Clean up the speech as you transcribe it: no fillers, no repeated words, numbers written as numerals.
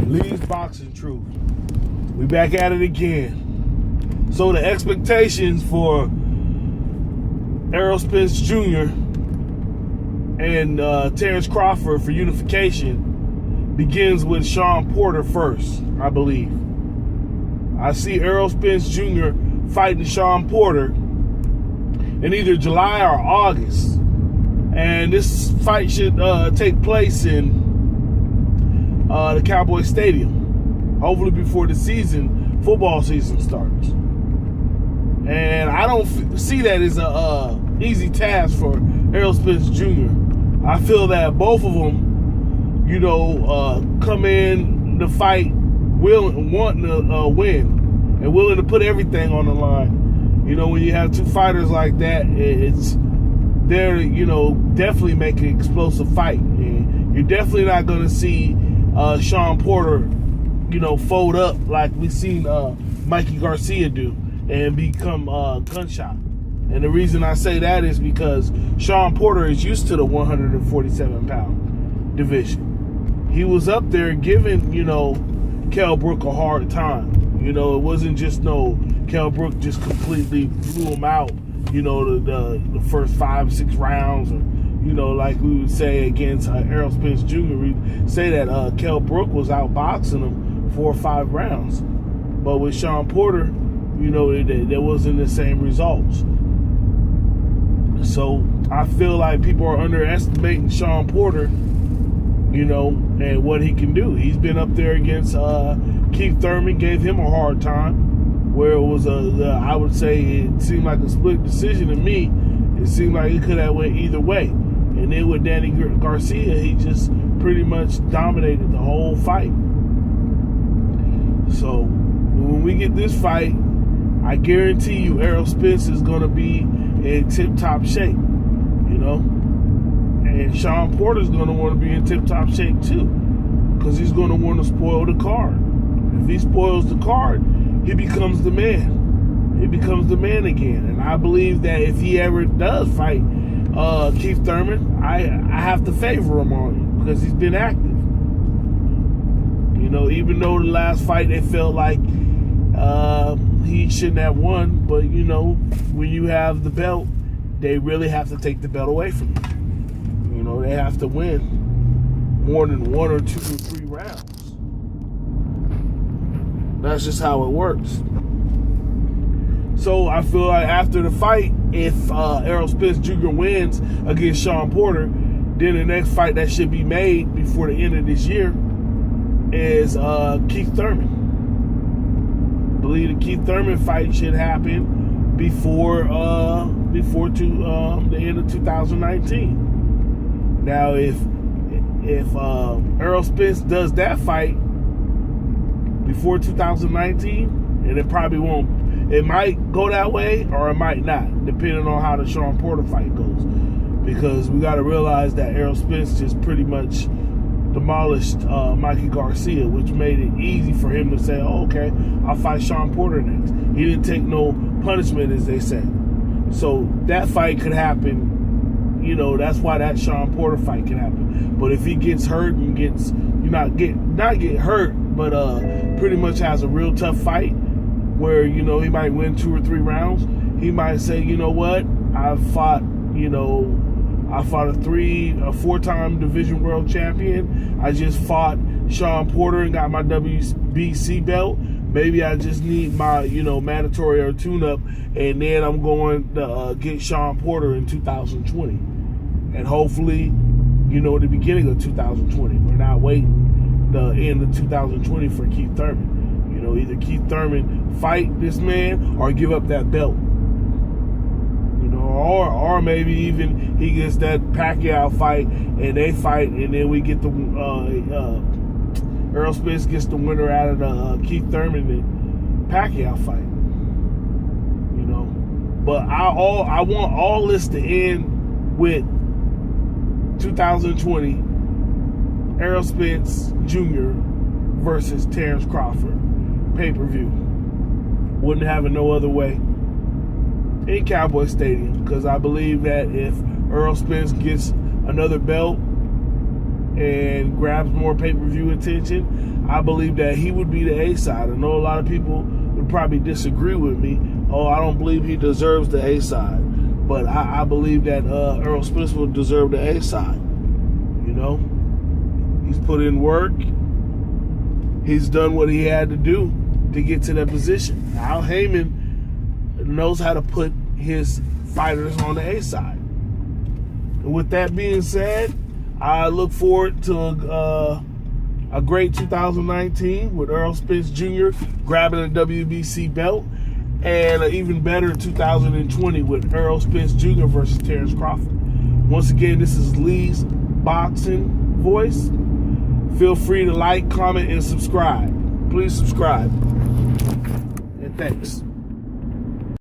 Lee's Boxing Truth. We back at it again. So the expectations for Errol Spence Jr. and Terrence Crawford for unification begins with Shawn Porter first, I believe. I see Errol Spence Jr. fighting Shawn Porter in either July or August. And this fight should take place in the Cowboy Stadium, hopefully before the football season starts. And I don't see that as a easy task for Errol Spence Jr. I feel that both of them, come in the fight wanting to win and willing to put everything on the line. When you have two fighters like that, it's there to, definitely make an explosive fight. And you're definitely not going to see Shawn Porter, fold up like we've seen Mikey Garcia do and become gunshot. And the reason I say that is because Shawn Porter is used to the 147-pound division. He was up there giving, Kell Brook a hard time. It wasn't just Kell Brook just completely blew him out, the first 5-6 rounds, or, like we would say against Errol Spence Jr. We'd say that Kell Brook was outboxing him 4 or 5 rounds. But with Shawn Porter, there wasn't the same results. So I feel like people are underestimating Shawn Porter, and what he can do. He's been up there against Keith Thurman, gave him a hard time, where it was I would say it seemed like a split decision to me. It seemed like it could have went either way. And then with Danny Garcia, he just pretty much dominated the whole fight. So when we get this fight, I guarantee you Errol Spence is going to be in tip-top shape, And Shawn Porter's going to want to be in tip-top shape too, because he's going to want to spoil the card. If he spoils the card, he becomes the man. He becomes the man again. And I believe that if he ever does fight Keith Thurman, I have to favor him on it because he's been active. Even though the last fight they felt like he shouldn't have won, but when you have the belt, they really have to take the belt away from you. They have to win more than 1 or 2 or 3 rounds. That's just how it works. So I feel like after the fight, if Errol Spence Jr. wins against Shawn Porter, then the next fight that should be made before the end of this year is Keith Thurman. I believe the Keith Thurman fight should happen before the end of 2019. Now, if Errol Spence does that fight before 2019, and it probably won't. It might go that way or it might not, depending on how the Shawn Porter fight goes. Because we got to realize that Errol Spence just pretty much demolished Mikey Garcia, which made it easy for him to say, oh, okay, I'll fight Shawn Porter next. He didn't take no punishment, as they say. So that fight could happen. That's why that Shawn Porter fight can happen. But if he gets hurt and gets, not get hurt, but pretty much has a real tough fight where, he might win 2 or 3 rounds, he might say, what, I fought a 4-time division world champion. I just fought Shawn Porter and got my WBC belt. Maybe I just need my, mandatory or tune-up, and then I'm going to get Shawn Porter in 2020. And hopefully, the beginning of 2020. We're not waiting the end of 2020 for Keith Thurman. Either Keith Thurman fight this man or give up that belt. Or maybe even he gets that Pacquiao fight and they fight, and then we get the Errol Spence gets the winner out of the Keith Thurman and Pacquiao fight. But I want all this to end with 2020 Errol Spence Jr. versus Terrence Crawford pay-per-view. Wouldn't have it no other way in Cowboy Stadium, because I believe that if Errol Spence gets another belt and grabs more pay-per-view attention, I believe that he would be the A-side. I know a lot of people would probably disagree with me. Oh, I don't believe he deserves the A-side. But I believe that Errol Spence will deserve the A-side. You know? He's put in work. He's done what he had to do to get to that position. Al Heyman knows how to put his fighters on the A-side. And with that being said, I look forward to a great 2019 with Errol Spence Jr. grabbing a WBC belt, and an even better 2020 with Errol Spence Jr. versus Terrence Crawford. Once again, this is Lee's Boxing Voice. Feel free to like, comment, and subscribe. Please subscribe. And thanks.